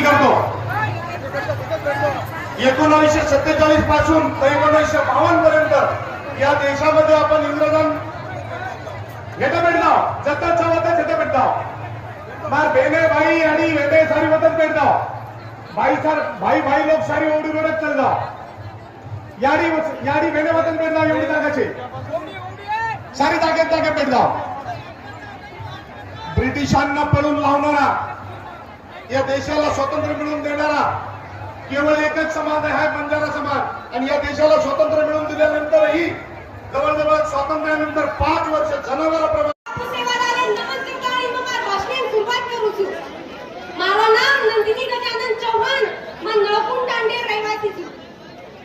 करतो 1947 पासून ते 1952 पर्यंत या देशामध्ये आपण इंग्रजां येते भेटलो जताच्या वतन येते भेटलो मार बेने भाई आणि वेदे सारी वतन भेटलो भाई भाई लोक सारी ओढी रोडत चल जाओ याडी बेने वतन भेटलो एवढी जागाची सारी जागेत भेट जाओ ब्रिटिशांना पळून लावणारा या देशाला स्वातंत्र्य मिळवून देणारा केवळ एकच समाज आहे बंजारा समाज आणि या देशाला स्वातंत्र्य मिळवून दिल्यानंतरही जवळजवळ स्वातंत्र्यानंतर 5 वर्ष जनावरांप्रमाणे મારું નામ નંદિની ગજાનન ચૌહાણ માં નળકુંડ દાંડેર રહેવાસી છું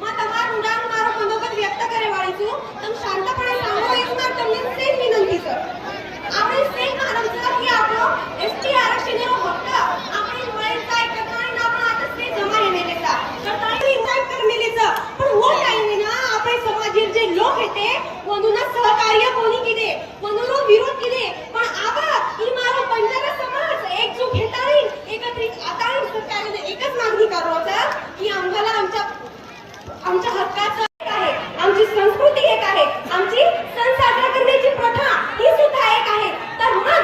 માં તમારું નામ મારો મંદોબત વ્યક્ત કરે વાળી છું તમે શાંતપણે સાંભળો એક માર તમને સેમ વિનંતી સર આપણે સેમ માનવ સર કે આપણો એસટી આરક્ષણનો હક્ક આપણે મળતા એક ટકાની આપણે आता से जमा येणे लेता तर ताई इन्व्हाइट कर मिलेचं पण हो टाइम ना આપણે समाजीर जे लोक येते म्हणून सहकार्य कोणी किदे म्हणून विरोध किदे पण आबा ही मारो बंजारा समाज एकजूट घेतारी एकत्रित आता सरकारने एकच मागणी करावं की आम्हाला आमच्या हक्काचं आहे आमची संस्कृती एक आहे आमची सण साजरा करण्याची प्रथा ही सुद्धा एक आहे तर मग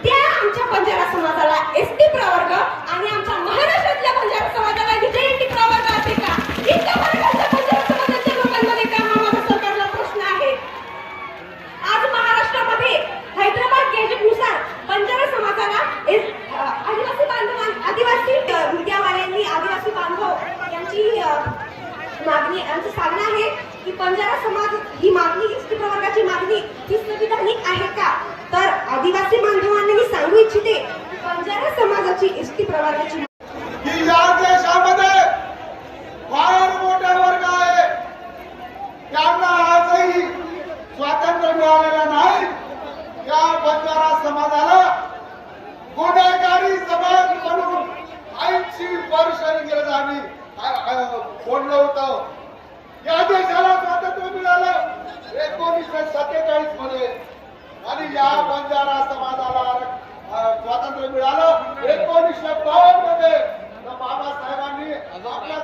त्या आमच्या बंजारा समाजाला एसटी प्रवर्ग आणि आमच्या महाराष्ट्रातल्या बंजारा समाजाला विजयी प्रवर्ग असे का इतक्या वर्गाच्या बंजारा समाजाच्या लोकांमध्ये का हा माझा सरकारला प्रश्न आहे आज महाराष्ट्रामध्ये हैदराबाद गॅजेटनुसार बंजारा समाजाला आदिवासी मीडियावाल्यांनी आदिवासी बांधव यांची मागणी यांचं सांगणं आहे की बंजारा समाज ही मागणी एसटी प्रवर्गाची मागणी ही संविधानिक आहे का तर आदिवासी बांधवांना मी सांगू इच्छिते बंजारा समाजाची एसटी प्रवर्गाची या देशामध्ये फार मोठा वर्ग आहे त्यांना आजही स्वातंत्र्य मिळालेलं नाही या बंजारा समाजाला गुन्हेगारी समाज म्हणून 80 वर्ष इंग्रजांनी फोडलं होतं या देशाला स्वातंत्र्य मिळालं 1947 मध्ये आणि या बंजारा समाजाला स्वातंत्र्य मिळालं 1952 मध्ये बाबासाहेबांनी आपल्या